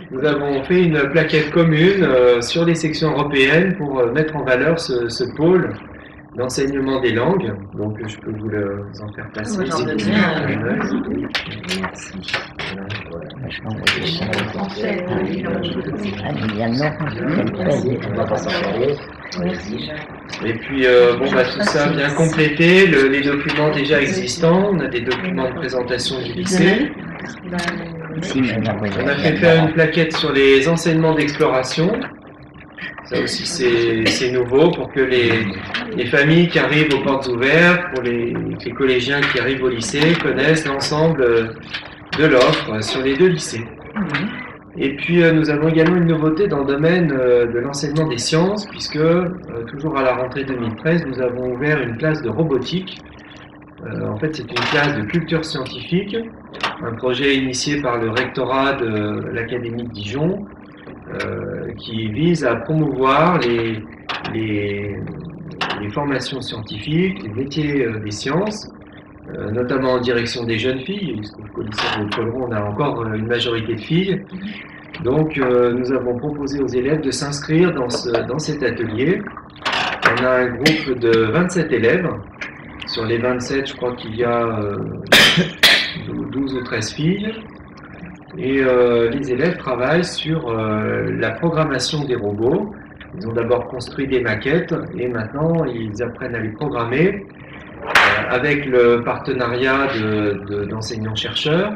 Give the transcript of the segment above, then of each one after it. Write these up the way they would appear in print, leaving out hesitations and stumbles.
Nous avons fait une plaquette commune sur les sections européennes pour mettre en valeur ce pôle d'enseignement des langues. Donc je peux vous en faire passer. J'en veux bien. Merci. Et puis tout ça bien complété, les documents déjà existants, on a des documents de présentation du lycée. On a fait faire une plaquette sur les enseignements d'exploration. Ça aussi c'est nouveau pour que les familles qui arrivent aux portes ouvertes, pour les collégiens qui arrivent au lycée, connaissent l'ensemble de l'offre sur les deux lycées. Et puis nous avons également une nouveauté dans le domaine de l'enseignement des sciences, puisque toujours à la rentrée 2013, nous avons ouvert une classe de robotique. En fait, c'est une classe de culture scientifique, un projet initié par le rectorat de l'Académie de Dijon, qui vise à promouvoir les formations scientifiques, les métiers des sciences, notamment en direction des jeunes filles, puisque au lycée de Colleron, on a encore une majorité de filles. Donc, nous avons proposé aux élèves de s'inscrire dans cet atelier. On a un groupe de 27 élèves. Sur les 27, je crois qu'il y a 12 ou 13 filles. Et les élèves travaillent sur la programmation des robots. Ils ont d'abord construit des maquettes et maintenant ils apprennent à les programmer avec le partenariat d'enseignants-chercheurs.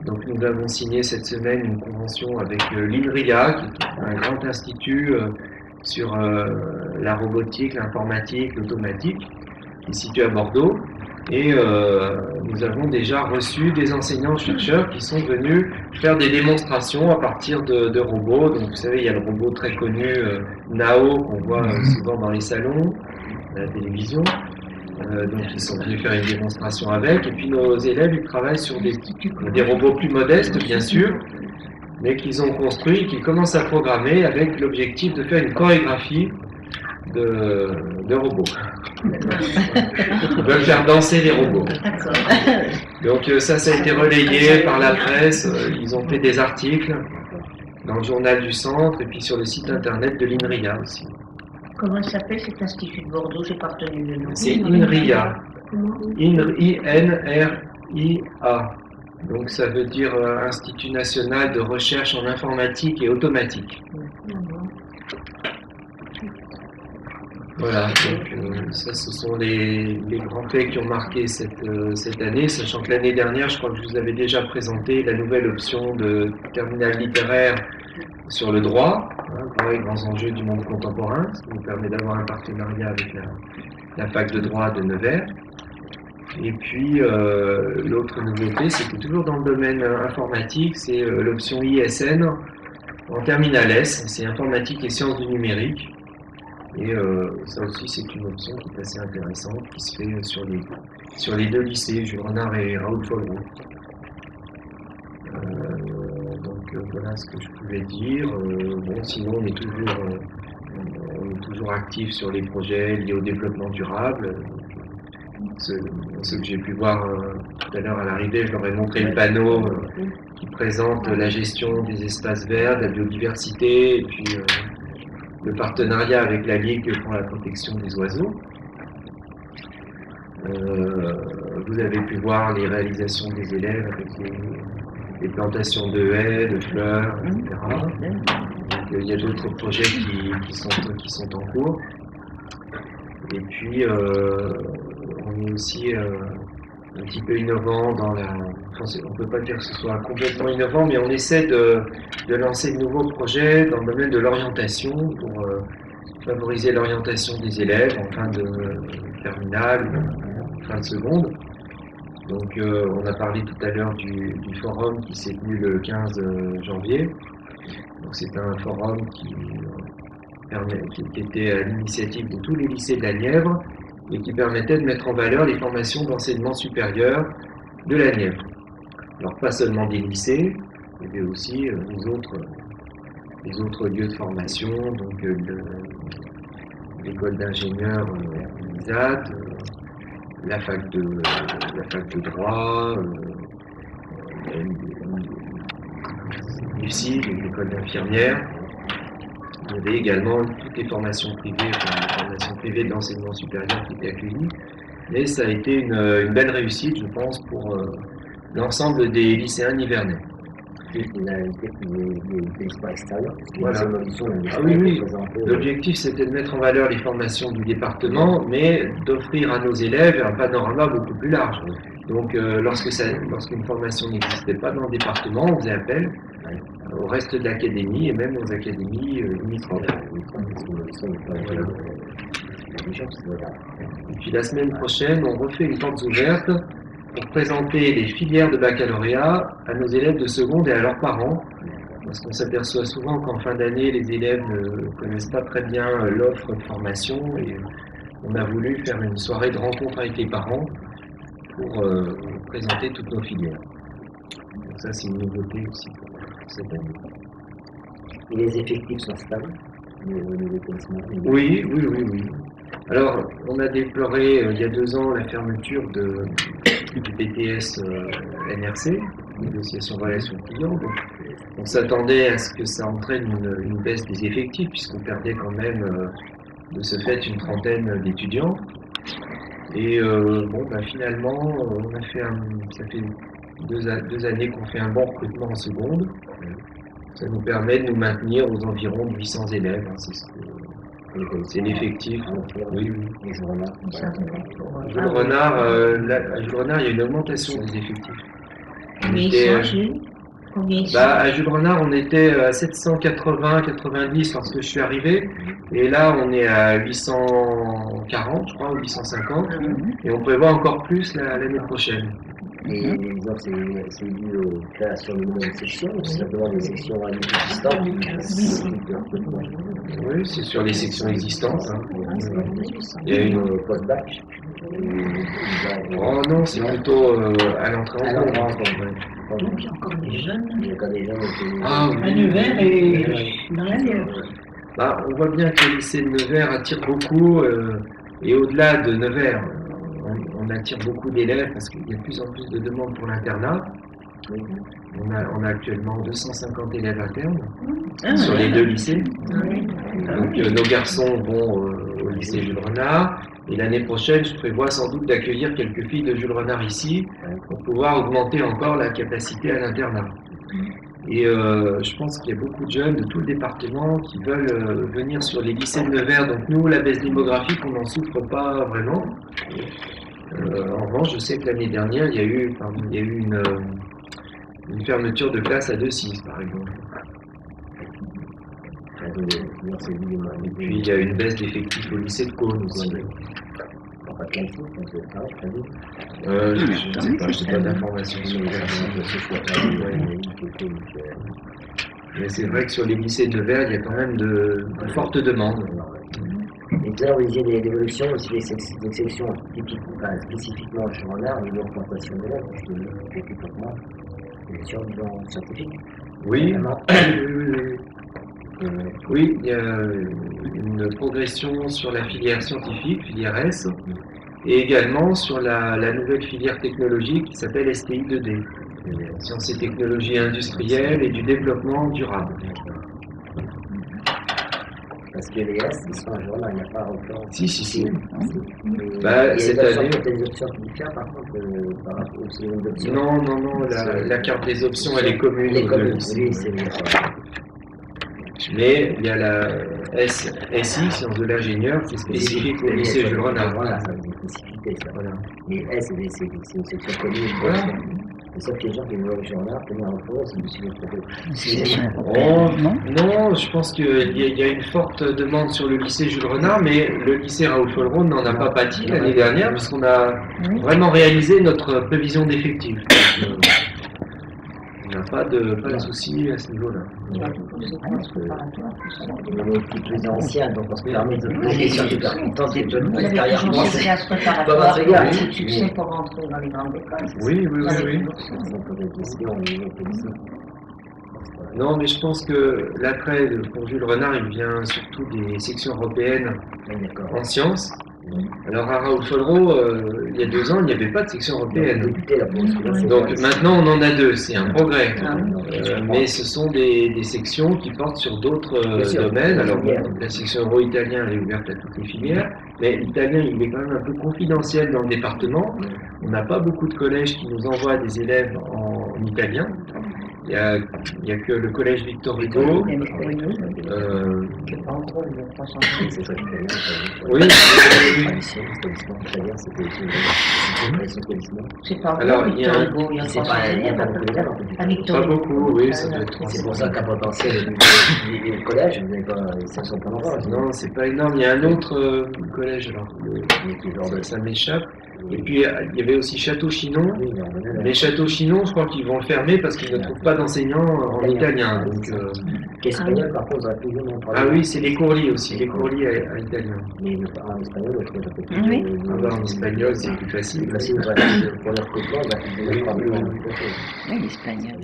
Donc nous avons signé cette semaine une convention avec l'INRIA, qui est un grand institut sur la robotique, l'informatique, l'automatique, qui est situé à Bordeaux. Et nous avons déjà reçu des enseignants-chercheurs qui sont venus faire des démonstrations à partir de robots. Donc vous savez, il y a le robot très connu Nao qu'on voit souvent dans les salons, à la télévision. Donc ils sont venus faire une démonstration avec. Et puis nos élèves, ils travaillent sur des robots plus modestes, bien sûr, mais qu'ils ont construits et qu'ils commencent à programmer avec l'objectif de faire une chorégraphie de robots. Ils veulent faire danser les robots. Donc ça a été relayé par la presse. Ils ont fait des articles dans le journal du centre et puis sur le site internet de l'INRIA aussi. Comment il s'appelle cet institut de Bordeaux? J'ai pas retenu le nom. C'est INRIA. INRIA. Donc ça veut dire Institut National de Recherche en Informatique et Automatique. Voilà, donc ça ce sont les grands faits qui ont marqué cette année, sachant que l'année dernière, je crois que je vous avais déjà présenté la nouvelle option de terminale littéraire sur le droit, droit et grands enjeux du monde contemporain, ce qui nous permet d'avoir un partenariat avec la fac de droit de Nevers. Et puis l'autre nouveauté, c'est que toujours dans le domaine informatique, c'est l'option ISN en terminale S, c'est informatique et sciences du numérique. Et ça aussi, c'est une option qui est assez intéressante, qui se fait sur les deux lycées, Jules Renard et Raoul Follereau. Donc voilà ce que je pouvais dire. Bon, sinon, on est toujours actif sur les projets liés au développement durable. Ceux que j'ai pu voir tout à l'heure à l'arrivée, je leur ai montré le panneau qui présente la gestion des espaces verts, de la biodiversité, et puis le partenariat avec la Ligue pour la protection des oiseaux. Vous avez pu voir les réalisations des élèves avec les plantations de haies, de fleurs, etc. Donc, il y a d'autres projets qui sont en cours. Et puis, on est aussi un petit peu innovant dans on ne peut pas dire que ce soit complètement innovant, mais on essaie de lancer de nouveaux projets dans le domaine de l'orientation pour favoriser l'orientation des élèves en fin de terminale, en fin de seconde. Donc on a parlé tout à l'heure du forum qui s'est tenu le 15 janvier. Donc c'est un forum qui était à l'initiative de tous les lycées de la Nièvre et qui permettait de mettre en valeur les formations d'enseignement supérieur de la Nièvre. Alors pas seulement des lycées, il y avait aussi les autres lieux de formation, donc l'école d'ingénieurs ISAT, la fac de droit, l'IFSI, l'école d'infirmière. Il y avait également toutes les formations privées, les formations privées d'enseignement supérieur qui étaient accueillies. Mais ça a été une belle réussite, je pense, pour l'ensemble des lycéens nivernais. Il a été des espoirs extérieurs. Voilà. Ah oui. L'objectif, c'était de mettre en valeur les formations du département, mais d'offrir à nos élèves un panorama beaucoup plus large. Donc, lorsqu'une formation n'existait pas dans le département, on faisait appel au reste de l'académie et même aux académies limitrophes. Et puis la semaine prochaine, on refait une porte ouverte pour présenter les filières de baccalauréat à nos élèves de seconde et à leurs parents. Parce qu'on s'aperçoit souvent qu'en fin d'année, les élèves ne connaissent pas très bien l'offre de formation et on a voulu faire une soirée de rencontre avec les parents pour présenter toutes nos filières. Donc ça, c'est une nouveauté aussi pour cette année. Et les effectifs sont stables au niveau des établissements? Oui. Alors, on a déploré il y a 2 ans la fermeture du BTS NRC, négociation relations clients. Donc, on s'attendait à ce que ça entraîne une baisse des effectifs, puisqu'on perdait quand même de ce fait une trentaine d'étudiants. Et finalement, ça fait 2 années qu'on fait un bon recrutement en seconde. Ça nous permet de nous maintenir aux environs de 800 élèves. C'est l'effectif. Oui. Et Jules Renard. À Jules Renard, il y a une augmentation des effectifs. Combien ils sont, Jules? Combien ils sont? À Jules Renard, on était à 780-90 lorsque je suis arrivé. Et là, on est à 840, je crois, ou 850. Et on prévoit encore plus l'année prochaine. Et les autres, c'est dû aux créations de nouvelles sections, ou c'est simplement des sections existantes? Oui, c'est sur les sections existantes. Il y a une post-bac. Oh non, c'est plutôt à l'entrée en cours. Donc, il y a encore des jeunes. Il y a encore des jeunes. Ah À Nevers et dans la Nièvre. On voit bien que le lycée de Nevers attire beaucoup, et au-delà de Nevers, on attire beaucoup d'élèves parce qu'il y a de plus en plus de demandes pour l'internat. On a actuellement 250 élèves internes sur les 2 lycées. Donc nos garçons vont au lycée Jules Renard. Et l'année prochaine, je prévois sans doute d'accueillir quelques filles de Jules Renard ici pour pouvoir augmenter encore la capacité à l'internat. Et je pense qu'il y a beaucoup de jeunes de tout le département qui veulent venir sur les lycées de Nevers. Donc nous, la baisse démographique, on n'en souffre pas vraiment. En revanche, je sais que l'année dernière, il y a eu une fermeture de classe à 2-6, par exemple. Et puis, il y a une baisse d'effectifs au lycée de Cône aussi. Je ne sais pas d'informations sur les mais c'est vrai que sur les lycées de Nevers, il y a quand même de fortes demandes. Et là, vous disiez l'évolution aussi des sections spécifiquement au Jules Renard, mais l'augmentation d'élèves, parce que typiquement, les sections scientifiques. Oui. Oui, il y a une progression sur la filière scientifique, filière S, et également sur la nouvelle filière technologique qui s'appelle STI 2D, sciences et technologies industrielles et du développement durable. Parce que les S, ils sont à jour, là, il n'y a pas encore. Si. Cette année. Des options différentes, par contre, par rapport aux secondes options. Non, la carte des options, elle est commune. Oui, c'est bien. Mais il y a la SI, sciences de l'ingénieur, qui est spécifique au lycée Jules Renard. Voilà, ça a une spécificité, ça. Voilà. Mais S, c'est une section commune. Voilà. C'est ça que les gens qui veulent au Jules Renard, tenir en cours, c'est une Non, je pense qu'il y a une forte demande sur le lycée Jules Renard, mais le lycée Raoul Folleron n'en a pas pâti l'année dernière, puisqu'on a vraiment réalisé notre prévision d'effectifs. On n'a pas de souci à ce niveau-là. Il y a beaucoup de classes préparatoires. Les petits plus anciens, donc on se permet de poser des questions super contentes et de Vous avez carrière. toujours ces classes préparatoires qui ont beaucoup de succès pour rentrer dans les grandes écoles. Oui. Non, mais je pense que l'attrait pour Jules Renard, il vient surtout des sections européennes en sciences. Alors à Raoul Follereau, il y a 2 ans, il n'y avait pas de section européenne. Député, là, pour ce Donc maintenant, on en a 2, c'est un progrès. Ah, Mais ce sont des sections qui portent sur d'autres Bien sûr, domaines. Alors, filières. la section euro-italien, elle est ouverte à toutes les filières, mais l'italien, il est quand même un peu confidentiel dans le département. On n'a pas beaucoup de collèges qui nous envoient des élèves en italien. Il y a que le collège Victor Hugo. il y a l'espagnol. Euh, En gros, il y a 300 C'est ça, oui, tradition, établissement italien, c'était aussi une tradition d'établissement. C'est pas Alors, bon, il y a Victor un- Hugo, il y a C'est 300 pas, il n'y a élèves. pas beaucoup d'élèves, en fait. À Victor pas Hugo. beaucoup, oui, ça doit être C'est pour ça qu'à potentiel, les collèges, vous n'avez pas, ça ne sont pas nombreux. Non, c'est pas énorme. Il y a un autre collège, alors ça m'échappe. Et puis il y avait aussi Château-Chinon. Oui, mais on venait Mais Château-Chinon, je crois qu'ils vont le fermer parce qu'ils ne trouvent pas d'enseignants en italien. Donc, Qu'espagnol, par contre, on a toujours non ah oui, c'est les courlis aussi, les courlis à italien. Mais en espagnol, on trouve un peu plus. Oui. Ah bah, en espagnol, c'est plus facile. C'est facile, pour leur côté, on va plus de Oui, l'espagnol.